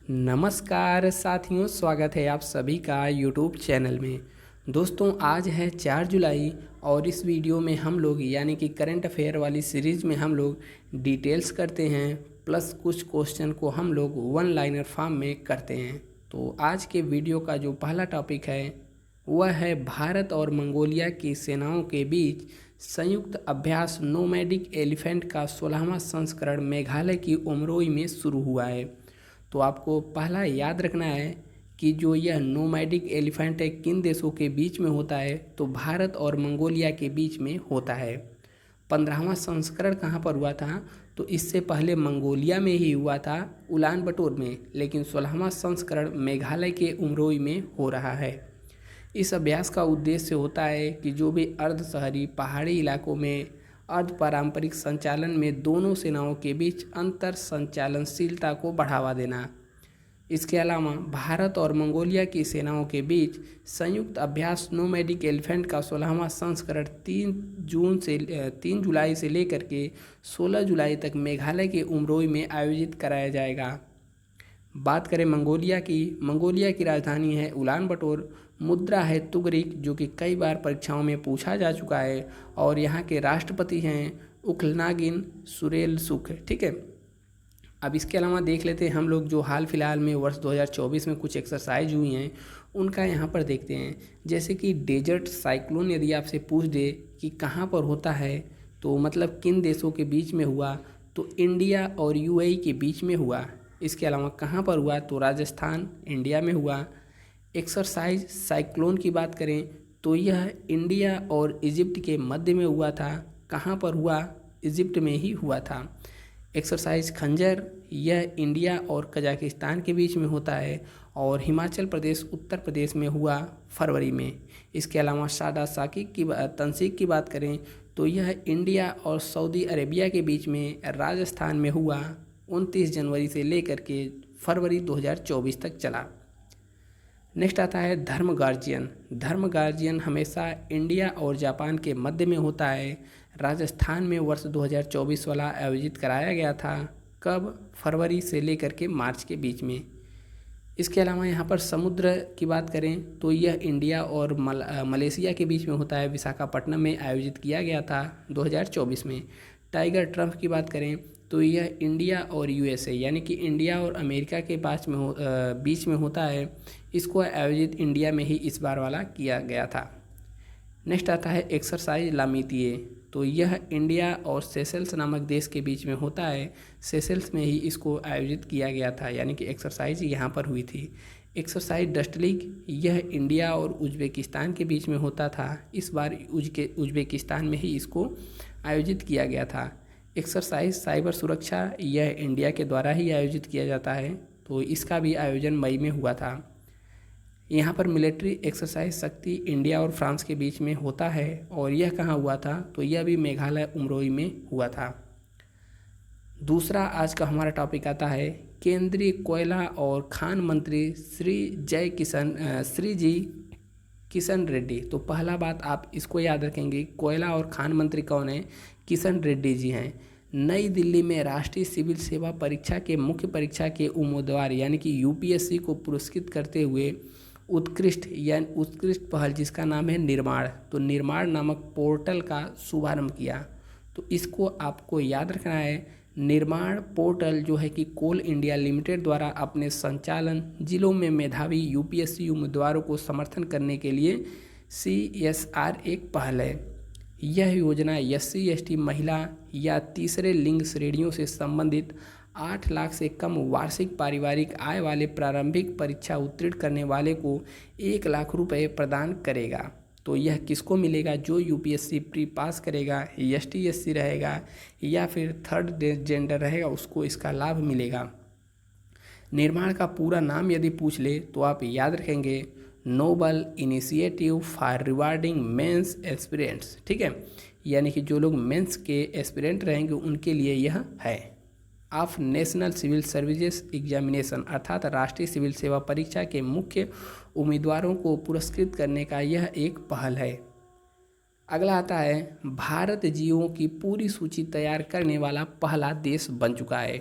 नमस्कार साथियों, स्वागत है आप सभी का यूट्यूब चैनल में। दोस्तों, आज है 4 जुलाई और इस वीडियो में हम लोग यानी कि करंट अफेयर वाली सीरीज़ में हम लोग डिटेल्स करते हैं, प्लस कुछ क्वेश्चन को हम लोग वन लाइनर फॉर्म में करते हैं। तो आज के वीडियो का जो पहला टॉपिक है वह है भारत और मंगोलिया की सेनाओं के बीच संयुक्त अभ्यास नोमैडिक एलिफेंट का 16वां संस्करण मेघालय की उमरोई में शुरू हुआ है। तो आपको पहला याद रखना है कि जो यह नोमैडिक एलिफेंट है किन देशों के बीच में होता है, तो भारत और मंगोलिया के बीच में होता है। 15वां संस्करण कहाँ पर हुआ था, तो इससे पहले मंगोलिया में ही हुआ था, उलान बटोर में, लेकिन 16वां संस्करण मेघालय के उमरोई में हो रहा है। इस अभ्यास का उद्देश्य होता है कि जो भी अर्ध शहरी पहाड़ी इलाकों में अर्ध पारंपरिक संचालन में दोनों सेनाओं के बीच अंतर संचालनशीलता को बढ़ावा देना। इसके अलावा भारत और मंगोलिया की सेनाओं के बीच संयुक्त अभ्यास नोमैडिक एलिफेंट का 16वां संस्करण 3 जुलाई से लेकर के 16 जुलाई तक मेघालय के उमरोई में आयोजित कराया जाएगा। बात करें मंगोलिया की राजधानी है उलान बटोर, मुद्रा है तुगरिक, जो कि कई बार परीक्षाओं में पूछा जा चुका है, और यहाँ के राष्ट्रपति हैं उखनागिन सुरेलसुख। ठीक है, अब इसके अलावा देख लेते हैं हम लोग जो हाल फिलहाल में वर्ष 2024 में कुछ एक्सरसाइज हुई हैं उनका यहाँ पर देखते हैं। जैसे कि डेजर्ट साइक्लोन यदि आपसे पूछ दे कि कहाँ पर होता है, तो मतलब किन देशों के बीच में हुआ, तो इंडिया और यूएई के बीच में हुआ। इसके अलावा कहाँ पर हुआ, तो राजस्थान इंडिया में हुआ। एक्सरसाइज साइक्लोन की बात करें तो यह इंडिया और इजिप्ट के मध्य में हुआ था। कहाँ पर हुआ, इजिप्ट में ही हुआ था। एक्सरसाइज खंजर, यह इंडिया और कजाकिस्तान के बीच में होता है, और हिमाचल प्रदेश उत्तर प्रदेश में हुआ फरवरी में। इसके अलावा सादा साकिब की तंसीक की बात करें तो यह इंडिया और सऊदी अरेबिया के बीच में राजस्थान में हुआ, 29 जनवरी से लेकर के फरवरी 2024 तक चला। नेक्स्ट आता है धर्म गार्जियन हमेशा इंडिया और जापान के मध्य में होता है। राजस्थान में वर्ष 2024 वाला आयोजित कराया गया था। कब, फरवरी से लेकर के मार्च के बीच में। इसके अलावा यहाँ पर समुद्र की बात करें तो यह इंडिया और मलेशिया के बीच में होता है। विशाखापट्टनम में आयोजित किया गया था 2024 में। टाइगर ट्रम्प की बात करें तो यह इंडिया और यूएसए यानी कि इंडिया और अमेरिका के बीच में होता है। इसको आयोजित इंडिया में ही इस बार वाला किया गया था। नेक्स्ट आता है एक्सरसाइज लामितिए, तो यह इंडिया और सेशल्स नामक देश के बीच में होता है। सेशल्स में ही इसको आयोजित किया गया था, यानी कि एक्सरसाइज यहाँ पर हुई थी। एक्सरसाइज डस्टलिक, यह इंडिया और उज्बेकिस्तान के बीच में होता था। इस बार उज्बेकिस्तान में ही इसको आयोजित किया गया था। एक्सरसाइज साइबर सुरक्षा, यह इंडिया के द्वारा ही आयोजित किया जाता है, तो इसका भी आयोजन मई में हुआ था। यहाँ पर मिलिट्री एक्सरसाइज शक्ति इंडिया और फ्रांस के बीच में होता है, और यह कहाँ हुआ था, तो यह भी मेघालय उमरोई में हुआ था। दूसरा आज का हमारा टॉपिक आता है केंद्रीय कोयला और खान मंत्री श्री जी किशन रेड्डी। तो पहला बात आप इसको याद रखेंगे, कोयला और खान मंत्री कौन है, किशन रेड्डी जी हैं। नई दिल्ली में राष्ट्रीय सिविल सेवा परीक्षा के मुख्य परीक्षा के उम्मीदवार यानी कि यूपीएससी को पुरस्कृत करते हुए उत्कृष्ट पहल जिसका नाम है निर्माण, तो निर्माण नामक पोर्टल का शुभारंभ किया। तो इसको आपको याद रखना है। निर्माण पोर्टल जो है कि कोल इंडिया लिमिटेड द्वारा अपने संचालन जिलों में मेधावी यूपीएससी उम्मीदवारों को समर्थन करने के लिए CSR एक पहल है। यह योजना SC ST महिला या तीसरे लिंग श्रेणियों से संबंधित 8 लाख से कम वार्षिक पारिवारिक आय वाले प्रारंभिक परीक्षा उत्तीर्ण करने वाले को 1 लाख रुपए प्रदान करेगा। तो यह किसको मिलेगा, जो यूपीएससी प्री पास करेगा, ST SC रहेगा या फिर थर्ड जेंडर रहेगा, उसको इसका लाभ मिलेगा। निर्माण का पूरा नाम यदि पूछ ले तो आप याद रखेंगे noble initiative for rewarding mains aspirants. ठीक है, यानी कि जो लोग मेंस के एस्पिरेंट रहेंगे उनके लिए यह है। Of national civil services examination, अर्थात राष्ट्रीय सिविल सेवा परीक्षा के मुख्य उम्मीदवारों को पुरस्कृत करने का यह एक पहल है। अगला आता है भारत जीवों की पूरी सूची तैयार करने वाला पहला देश बन चुका है।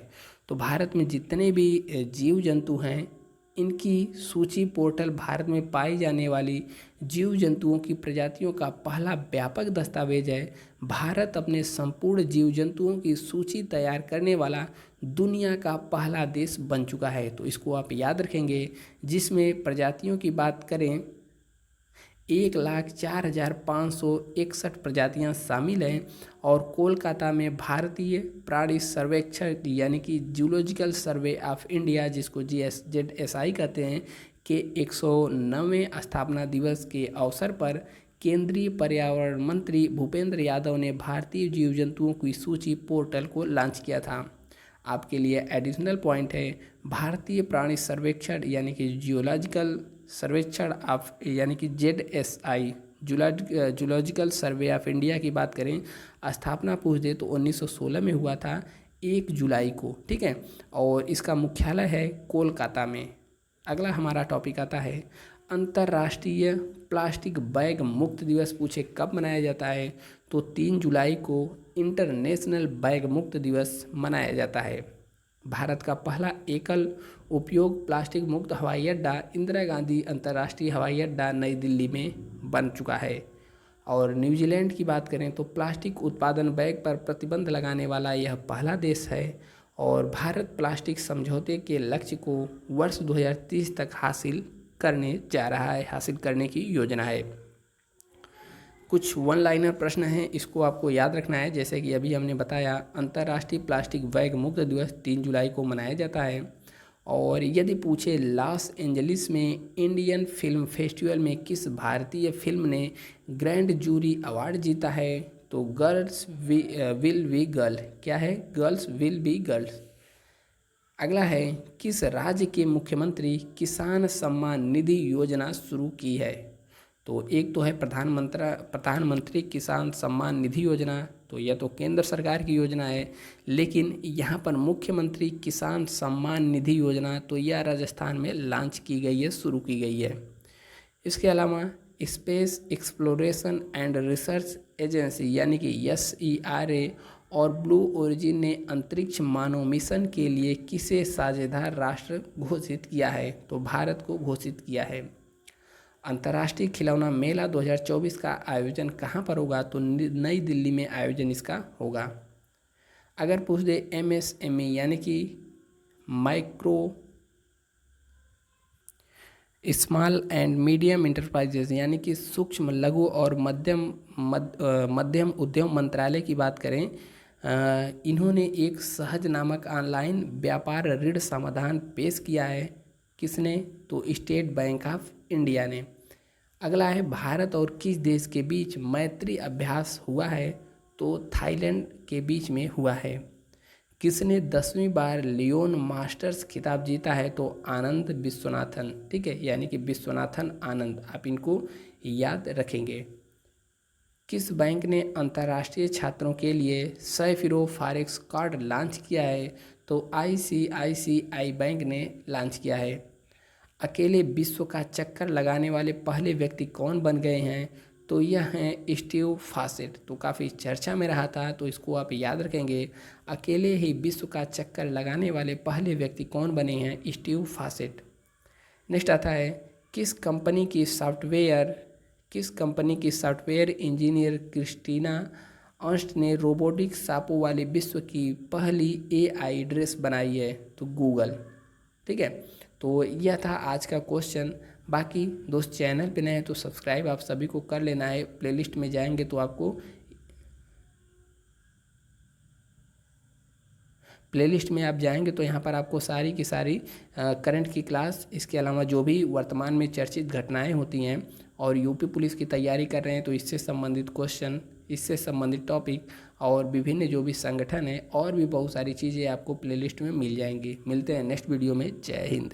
तो भारत में जितने भी जीव जंतु हैं इनकी सूची पोर्टल भारत में पाई जाने वाली जीव जंतुओं की प्रजातियों का पहला व्यापक दस्तावेज है। भारत अपने संपूर्ण जीव जंतुओं की सूची तैयार करने वाला दुनिया का पहला देश बन चुका है। तो इसको आप याद रखेंगे, जिसमें प्रजातियों की बात करें 1,04,561 प्रजातियां शामिल हैं। और कोलकाता में भारतीय प्राणी सर्वेक्षण यानी कि जूलॉजिकल सर्वे ऑफ इंडिया, जिसको GSZSI कहते हैं, के 109वें स्थापना दिवस के अवसर पर केंद्रीय पर्यावरण मंत्री भूपेंद्र यादव ने भारतीय जीव जंतुओं की सूची पोर्टल को लॉन्च किया था। आपके लिए एडिशनल पॉइंट है, भारतीय प्राणी सर्वेक्षण यानी कि जियोलॉजिकल सर्वेक्षण ऑफ यानी कि ZSI zoological survey of India की बात करें, स्थापना पूछ दे तो 1916 में हुआ था 1 जुलाई को, ठीक है। और इसका मुख्यालय है कोलकाता में। अगला हमारा टॉपिक आता है अंतर्राष्ट्रीय प्लास्टिक बैग मुक्त दिवस। पूछे कब मनाया जाता है, तो 3 जुलाई को इंटरनेशनल बैग मुक्त दिवस मनाया जाता है। भारत का पहला एकल उपयोग प्लास्टिक मुक्त हवाई अड्डा इंदिरा गांधी अंतर्राष्ट्रीय हवाई अड्डा नई दिल्ली में बन चुका है। और न्यूजीलैंड की बात करें तो प्लास्टिक उत्पादन बैग पर प्रतिबंध लगाने वाला यह पहला देश है। और भारत प्लास्टिक समझौते के लक्ष्य को वर्ष 2030 तक हासिल करने जा रहा है, हासिल करने की योजना है। कुछ वन लाइनर प्रश्न हैं, इसको आपको याद रखना है। जैसे कि अभी हमने बताया, अंतर्राष्ट्रीय प्लास्टिक बैग मुक्त दिवस 3 जुलाई को मनाया जाता है। और यदि पूछे लॉस एंजलिस में इंडियन फिल्म फेस्टिवल में किस भारतीय फिल्म ने ग्रैंड जूरी अवार्ड जीता है, तो गर्ल्स विल बी गर्ल। क्या है? Girls will be girls. अगला है, किस राज्य के मुख्यमंत्री किसान सम्मान निधि योजना शुरू की है, तो एक तो है प्रधानमंत्री किसान सम्मान निधि योजना, तो यह तो केंद्र सरकार की योजना है। लेकिन यहाँ पर मुख्यमंत्री किसान सम्मान निधि योजना, तो यह राजस्थान में लॉन्च की गई है, शुरू की गई है। इसके अलावा space exploration and research agency यानी कि SERA और ब्लू ओरिजिन ने अंतरिक्ष मानव मिशन के लिए किसे साझेदार राष्ट्र घोषित किया है, तो भारत को घोषित किया है। अंतर्राष्ट्रीय खिलौना मेला 2024 का आयोजन कहाँ पर होगा, तो नई दिल्ली में आयोजन इसका होगा। अगर पूछ दे MSME यानी कि micro small and medium enterprises यानी कि सूक्ष्म लघु और मध्यम उद्यम मंत्रालय की बात करें, इन्होंने एक सहज नामक ऑनलाइन व्यापार ऋण समाधान पेश किया है। किसने? तो स्टेट बैंक ऑफ इंडिया ने। अगला है, भारत और किस देश के बीच मैत्री अभ्यास हुआ है, तो थाईलैंड के बीच में हुआ है। किसने 10वीं बार लियोन मास्टर्स खिताब जीता है, तो आनंद विश्वनाथन, ठीक है, यानी कि विश्वनाथन आनंद, आप इनको याद रखेंगे। किस बैंक ने अंतर्राष्ट्रीय छात्रों के लिए सैफिरो फॉरेक्स कार्ड लॉन्च किया है, तो ICICI बैंक ने लॉन्च किया है। अकेले विश्व का चक्कर लगाने वाले पहले व्यक्ति कौन बन गए हैं, तो यह हैं स्टीव फॉसेट। तो काफ़ी चर्चा में रहा था, तो इसको आप याद रखेंगे। अकेले ही विश्व का चक्कर लगाने वाले पहले व्यक्ति कौन बने हैं, स्टीव फॉसेट। नेक्स्ट आता है, किस कंपनी की सॉफ्टवेयर इंजीनियर क्रिस्टीना अर्स्ट ने रोबोटिक सांपों वाली विश्व की पहली AI ड्रेस बनाई है, तो गूगल, ठीक है। तो यह था आज का क्वेश्चन। बाकी दोस्त चैनल पे नए हैं तो सब्सक्राइब आप सभी को कर लेना है। प्लेलिस्ट में जाएंगे तो आपको प्लेलिस्ट में आप जाएंगे तो यहाँ पर आपको सारी की सारी करंट की क्लास, इसके अलावा जो भी वर्तमान में चर्चित घटनाएं होती हैं और यूपी पुलिस की तैयारी कर रहे हैं तो इससे संबंधित क्वेश्चन, इससे संबंधित टॉपिक और विभिन्न जो भी संगठन है और भी बहुत सारी चीज़ें आपको प्लेलिस्ट में मिल जाएंगी। मिलते हैं नेक्स्ट वीडियो में। जय हिंद।